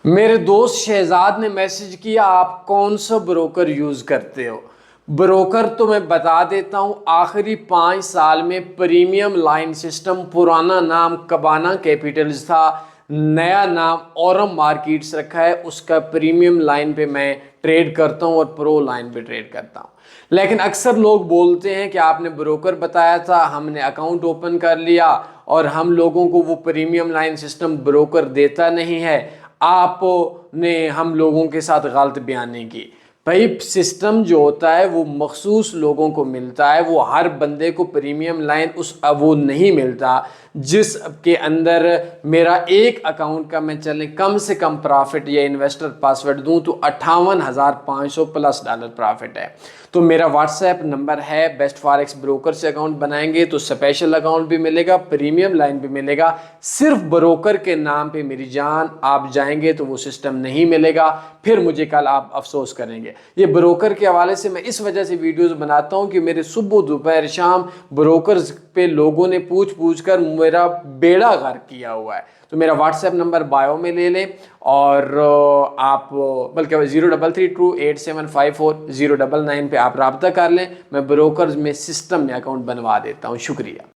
मेरे दोस्त शहजाद ने मैसेज किया, आप कौन सा ब्रोकर यूज़ करते हो। ब्रोकर तो मैं बता देता हूँ, आखिरी 5 साल में प्रीमियम लाइन सिस्टम, पुराना नाम कबाना कैपिटल्स था, नया नाम औरम मार्केट्स रखा है, उसका प्रीमियम लाइन पे मैं ट्रेड करता हूँ और प्रो लाइन पे ट्रेड करता हूँ। लेकिन अक्सर लोग बोलते हैं कि आपने ब्रोकर बताया था, हमने अकाउंट ओपन कर लिया और हम लोगों को वो प्रीमियम लाइन सिस्टम ब्रोकर देता नहीं है, आपने हम लोगों के साथ गलत बयानी की। भाई सिस्टम जो होता है वो मखसूस लोगों को मिलता है, वो हर बंदे को प्रीमियम लाइन वो नहीं मिलता जिस के अंदर मेरा एक अकाउंट का मैं चले कम से कम प्रॉफिट या इन्वेस्टर पासवर्ड दूं तो 58,500 प्लस डॉलर प्रॉफिट है। तो मेरा व्हाट्सएप नंबर है, बेस्ट फॉरेक्स ब्रोकर से अकाउंट बनाएंगे तो स्पेशल अकाउंट भी मिलेगा, प्रीमियम लाइन भी मिलेगा। सिर्फ ब्रोकर के नाम पे मेरी जान आप जाएंगे तो वो सिस्टम नहीं मिलेगा, फिर मुझे कल आप अफसोस करेंगे। ये ब्रोकर के हवाले से मैं इस वजह से वीडियोस बनाता हूं कि मेरे सुबह दोपहर शाम ब्रोकर्स पे लोगों ने पूछ पूछ कर मेरा बेड़ा गर्क किया हुआ है। तो मेरा व्हाट्सएप नंबर बायो में ले लें और आप बल्कि 0332875409 पे आप रब्ता कर लें। मैं ब्रोकर्स में सिस्टम में अकाउंट बनवा देता हूँ। शुक्रिया।